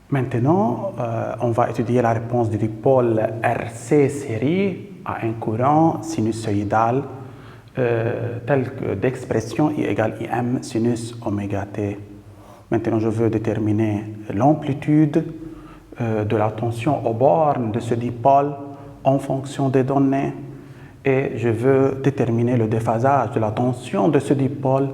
Maintenant, on va étudier la réponse du dipôle RC série à un courant sinusoïdal tel que d'expression I égale IM sinus oméga t. Maintenant, je veux déterminer l'amplitude de la tension aux bornes de ce dipôle en fonction des données et je veux déterminer le déphasage de la tension de ce dipôle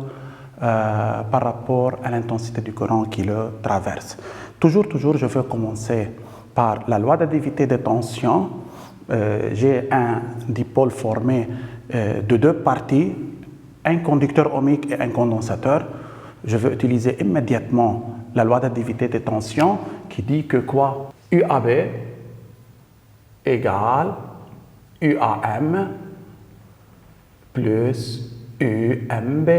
par rapport à l'intensité du courant qui le traverse. Toujours, je veux commencer par la loi d'additivité des tensions. J'ai un dipôle formé de deux parties, un conducteur ohmique et un condensateur. Je veux utiliser immédiatement la loi d'additivité des tensions qui dit que quoi? UAB égale UAM plus UMB.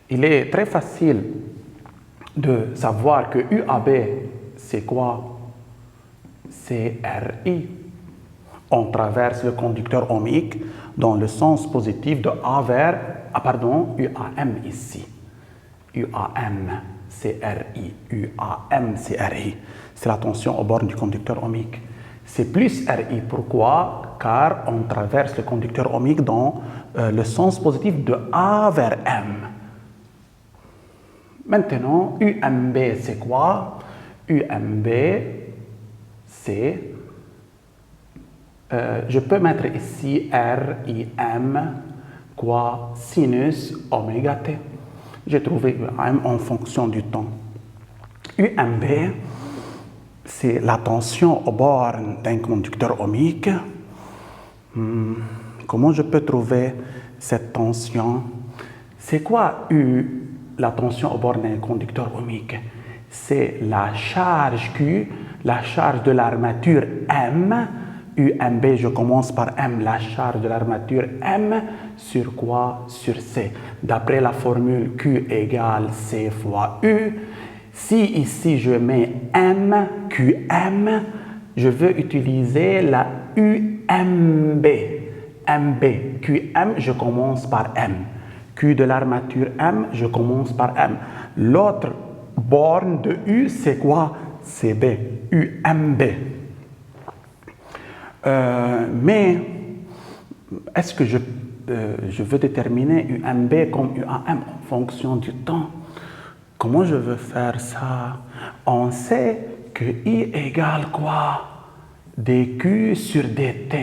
Il est très facile de savoir que UAB, c'est quoi? C'est RI. On traverse le conducteur ohmique dans le sens positif de A vers, UAM ici. UAM, c'est RI. UAM, c'est RI. C'est la tension aux bornes du conducteur ohmique. C'est plus RI. Pourquoi? Car on traverse le conducteur ohmique dans le sens positif de A vers M. Maintenant, UMB, c'est quoi? UMB, c'est... je peux mettre ici RIM, quoi? Sinus oméga t. J'ai trouvé UM en fonction du temps. UMB, c'est la tension aux bornes d'un conducteur ohmique. Comment je peux trouver cette tension? C'est quoi la tension aux bornes d'un conducteur ohmique? C'est la charge Q, la charge de l'armature M. UMB, je commence par M, la charge de l'armature M, sur quoi? Sur C. D'après la formule Q égale C fois U, si ici je mets M, QM, je veux utiliser la UMB. MB, QM, je commence par M. Q de l'armature M, je commence par M. L'autre borne de U, c'est quoi? CB, UMB. Mais est-ce que je veux déterminer UMB comme UAM en fonction du temps? Comment je veux faire ça? On sait que I égale quoi? dQ sur dt.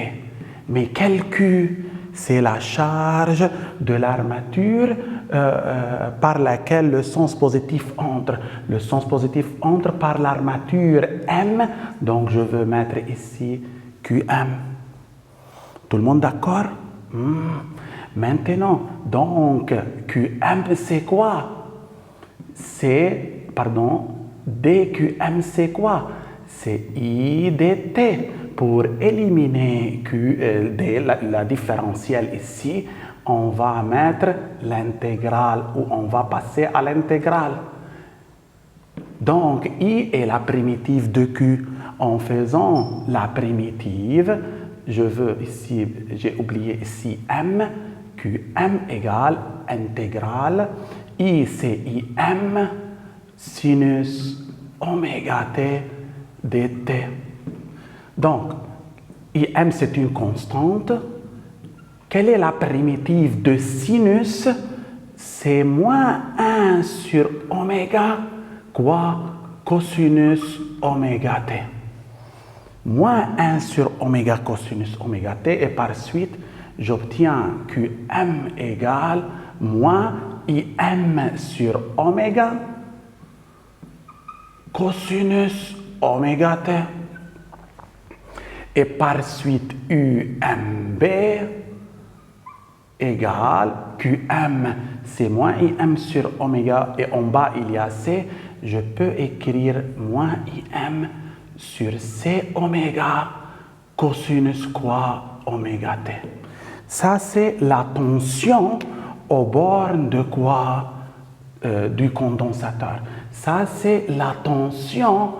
Mais quel Q? C'est la charge de l'armature par laquelle le sens positif entre. Le sens positif entre par l'armature M, donc je veux mettre ici QM. Tout le monde d'accord? Maintenant, donc QM c'est quoi? DQM c'est quoi? C'est I dt. Pour éliminer la différentielle ici, on va mettre l'intégrale ou on va passer à l'intégrale. Donc, I est la primitive de Q. En faisant la primitive, j'ai oublié ici M, QM égale intégrale, I c'est IM, sinus oméga t dt. Donc, IM c'est une constante. Quelle est la primitive de sinus? C'est moins 1 sur oméga, quoi? Cosinus oméga t. Moins 1 sur oméga cosinus oméga t et par suite, j'obtiens QM égale moins IM sur oméga cosinus oméga t. Et par suite, UMB égale QM, c'est moins IM sur oméga et en bas il y a C, je peux écrire moins IM sur C oméga cosinus quoi oméga t. Ça c'est la tension aux bornes de quoi? Du condensateur. Ça c'est la tension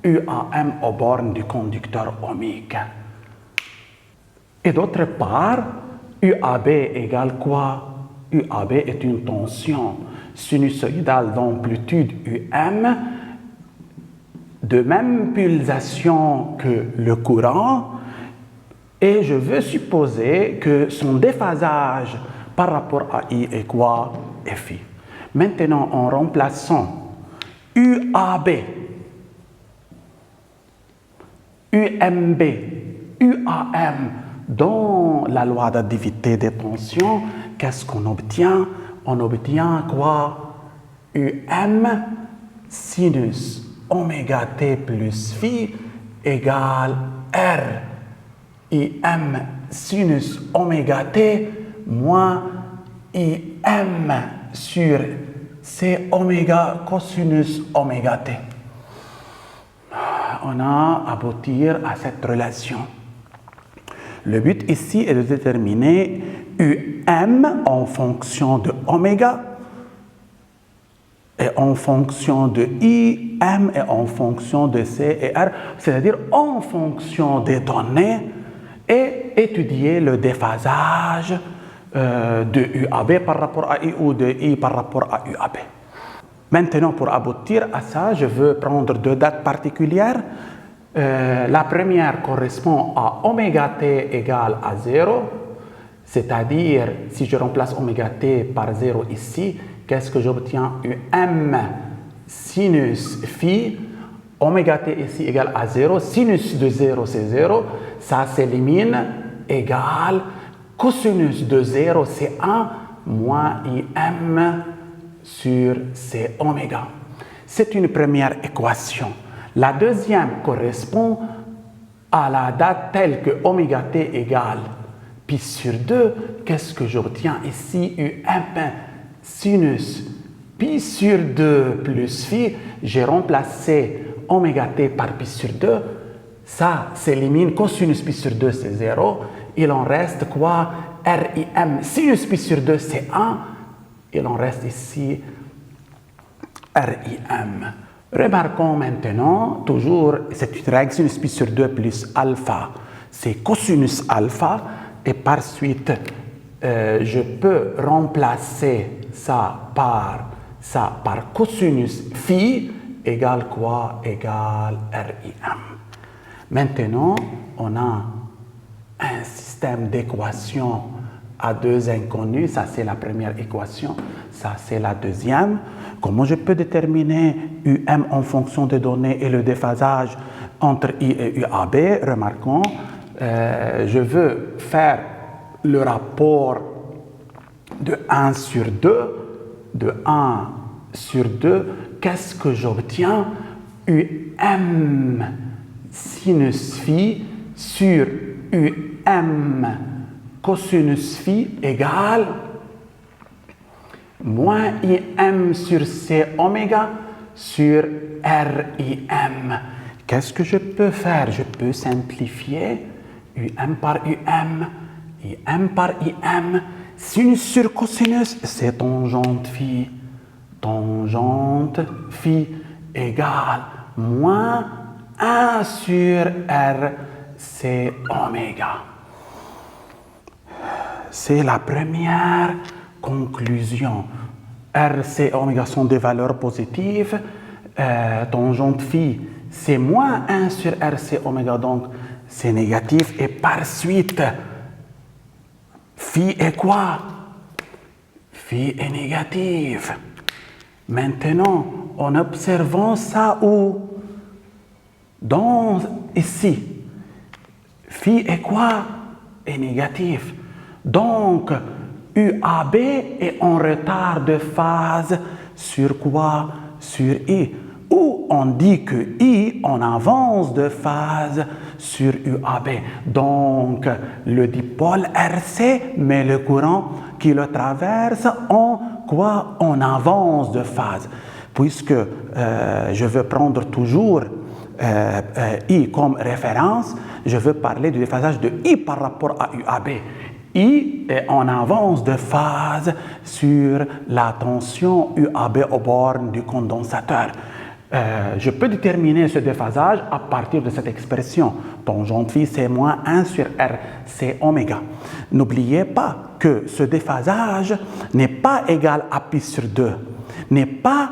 UAM aux bornes du conducteur ohmique. Et d'autre part, UAB égale quoi? UAB est une tension sinusoïdale d'amplitude UM de même pulsation que le courant et je veux supposer que son déphasage par rapport à I est quoi? Est phi. Maintenant, en remplaçant UAB, UMB, UAM dans la loi d'additivité des tensions, qu'est-ce qu'on obtient? On obtient quoi? UM sinus oméga t plus phi égale R. IM sinus oméga t moins IM sur C oméga cosinus oméga t. On a aboutir à cette relation. Le but ici est de déterminer UM en fonction de oméga et en fonction de I, M et en fonction de C et R, c'est-à-dire en fonction des données et étudier le déphasage de UAB par rapport à I ou de I par rapport à UAB. Maintenant, pour aboutir à ça, je veux prendre deux dates particulières. La première correspond à oméga t égale à 0, c'est-à-dire si je remplace oméga t par 0 ici, qu'est-ce que j'obtiens? UM sinus phi, oméga t ici égale à 0, sinus de 0 c'est 0, ça s'élimine, égale cosinus de 0 c'est 1, moins IM sur C oméga. C'est une première équation. La deuxième correspond à la date telle que oméga t égale pi sur 2. Qu'est-ce que j'obtiens ici? UM sinus pi sur 2 plus phi. J'ai remplacé oméga t par pi sur 2. Ça s'élimine. Cosinus pi sur 2 c'est 0. Il en reste quoi? RIM sinus pi sur 2 c'est 1. Il en reste ici RIM. Remarquons maintenant, toujours, c'est une règle sinus pi sur 2 plus alpha, c'est cosinus alpha, et par suite, je peux remplacer ça par cosinus phi, égale quoi? Égale RIM. Maintenant, on a un système d'équations à deux inconnus, ça c'est la première équation, ça c'est la deuxième. Comment je peux déterminer UM en fonction des données et le déphasage entre I et UAB? Remarquons, je veux faire le rapport de 1 sur 2, de 1 sur 2, qu'est-ce que j'obtiens? UM sinus phi sur UM cosinus phi égale moins IM sur C oméga sur RIM. Qu'est-ce que je peux faire? Je peux simplifier UM par UM, IM par IM, sinus sur cosinus, c'est tangente phi. Tangente phi égale moins 1 sur R C oméga. C'est la première conclusion. R, C, oméga sont des valeurs positives. Tangente phi, c'est moins 1 sur R, C, oméga, donc c'est négatif. Et par suite, phi est quoi? Phi est négatif. Maintenant, en observant ça où? Ici. Phi est quoi? Est négatif. Donc, UAB est en retard de phase sur quoi? Sur I. Ou on dit que I en avance de phase sur UAB. Donc, le dipôle RC met le courant qui le traverse en quoi? En avance de phase. Puisque je veux prendre toujours I comme référence, je veux parler du déphasage de I par rapport à UAB. I est en avance de phase sur la tension UAB aux bornes du condensateur. Je peux déterminer ce déphasage à partir de cette expression. Tangente phi, c'est moins 1 sur R, c'est oméga. N'oubliez pas que ce déphasage n'est pas égal à pi sur 2. n'est pas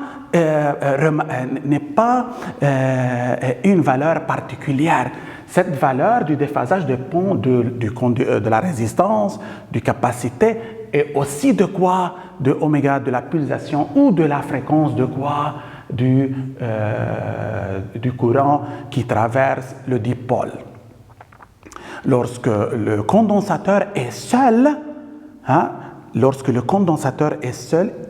une valeur particulière. Cette valeur du déphasage dépend de la résistance, du capacité et aussi de quoi? De oméga, de la pulsation ou de la fréquence de quoi? Du courant qui traverse le dipôle. Lorsque le condensateur est seul,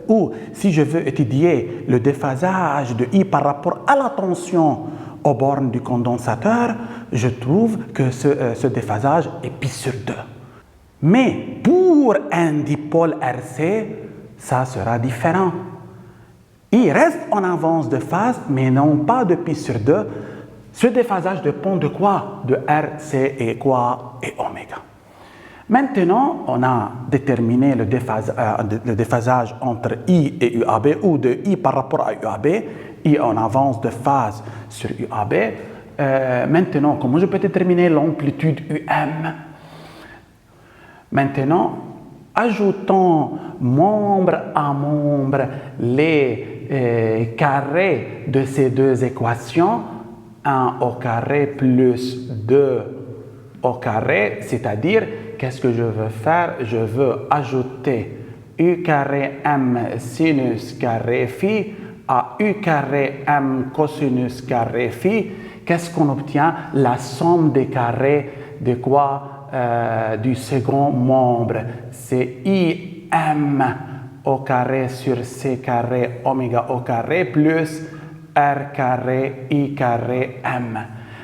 ou si je veux étudier le déphasage de I par rapport à la tension aux bornes du condensateur, je trouve que ce déphasage est pi sur 2. Mais pour un dipôle RC, ça sera différent. Il reste en avance de phase, mais non pas de pi sur 2. Ce déphasage dépend de quoi? De RC et quoi? Et oméga. Maintenant, on a déterminé le déphasage entre I et UAB ou de I par rapport à UAB. I en avance de phase sur UAB. Maintenant, comment je peux déterminer l'amplitude UM? Maintenant, ajoutons membre à membre les carrés de ces deux équations, 1 au carré plus 2 au carré, c'est-à-dire, qu'est-ce que je veux faire? Je veux ajouter U carré M sinus carré phi à U carré M cosinus carré phi. Qu'est-ce qu'on obtient? La somme des carrés de quoi? Du second membre. C'est IM au carré sur C carré oméga au carré plus R carré I carré M.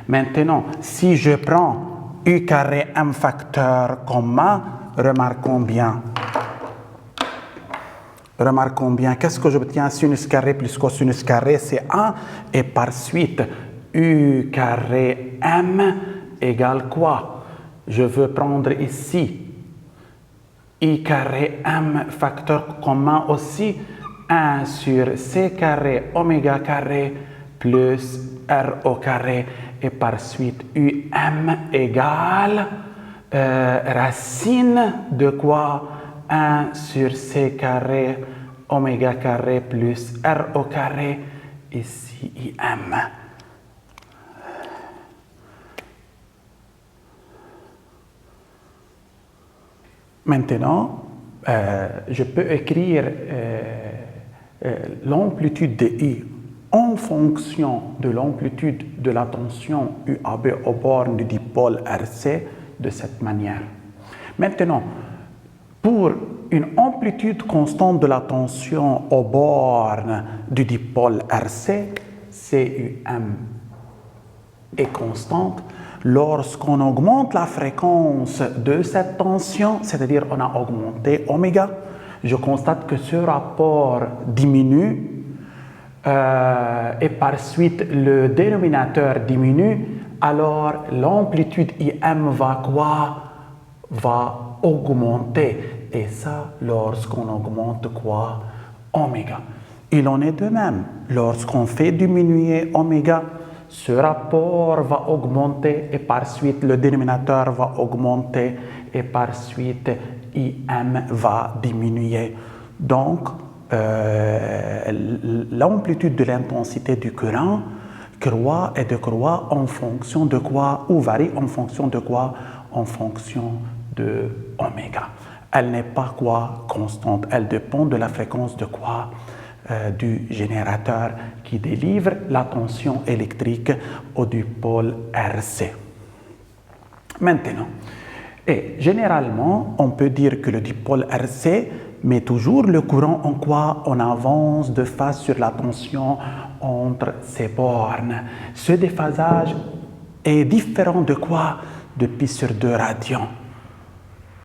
Maintenant, si je prends U carré M facteur commun, remarquons bien, qu'est-ce que j'obtiens? Sinus carré plus cosinus carré, c'est 1. Et par suite, U carré M égale quoi? Je veux prendre ici I carré M facteur commun aussi, 1 sur C carré oméga carré plus R au carré. Et par suite, UM égale racine de quoi? 1 sur C carré oméga carré plus R au carré, ici IM. Maintenant, je peux écrire l'amplitude de I en fonction de l'amplitude de la tension UAB aux bornes du dipôle RC de cette manière. Maintenant, pour une amplitude constante de la tension aux bornes du dipôle RC, CUM est constante. Lorsqu'on augmente la fréquence de cette tension, c'est-à-dire on a augmenté oméga, je constate que ce rapport diminue et par suite le dénominateur diminue, alors l'amplitude IM va quoi? Va augmenter. Et ça, lorsqu'on augmente quoi? Oméga. Il en est de même. Lorsqu'on fait diminuer oméga, ce rapport va augmenter et par suite le dénominateur va augmenter et par suite IM va diminuer. Donc, l'amplitude de l'intensité du courant croît et décroît en fonction de quoi? Ou varie en fonction de quoi? En fonction de oméga. Elle n'est pas quoi? Constante. Elle dépend de la fréquence de quoi? Du générateur qui délivre la tension électrique au dipôle RC. Maintenant, et généralement, on peut dire que le dipôle RC met toujours le courant en quoi? En avance de phase sur la tension entre ces bornes. Ce déphasage est différent de quoi? De pi sur 2 radians.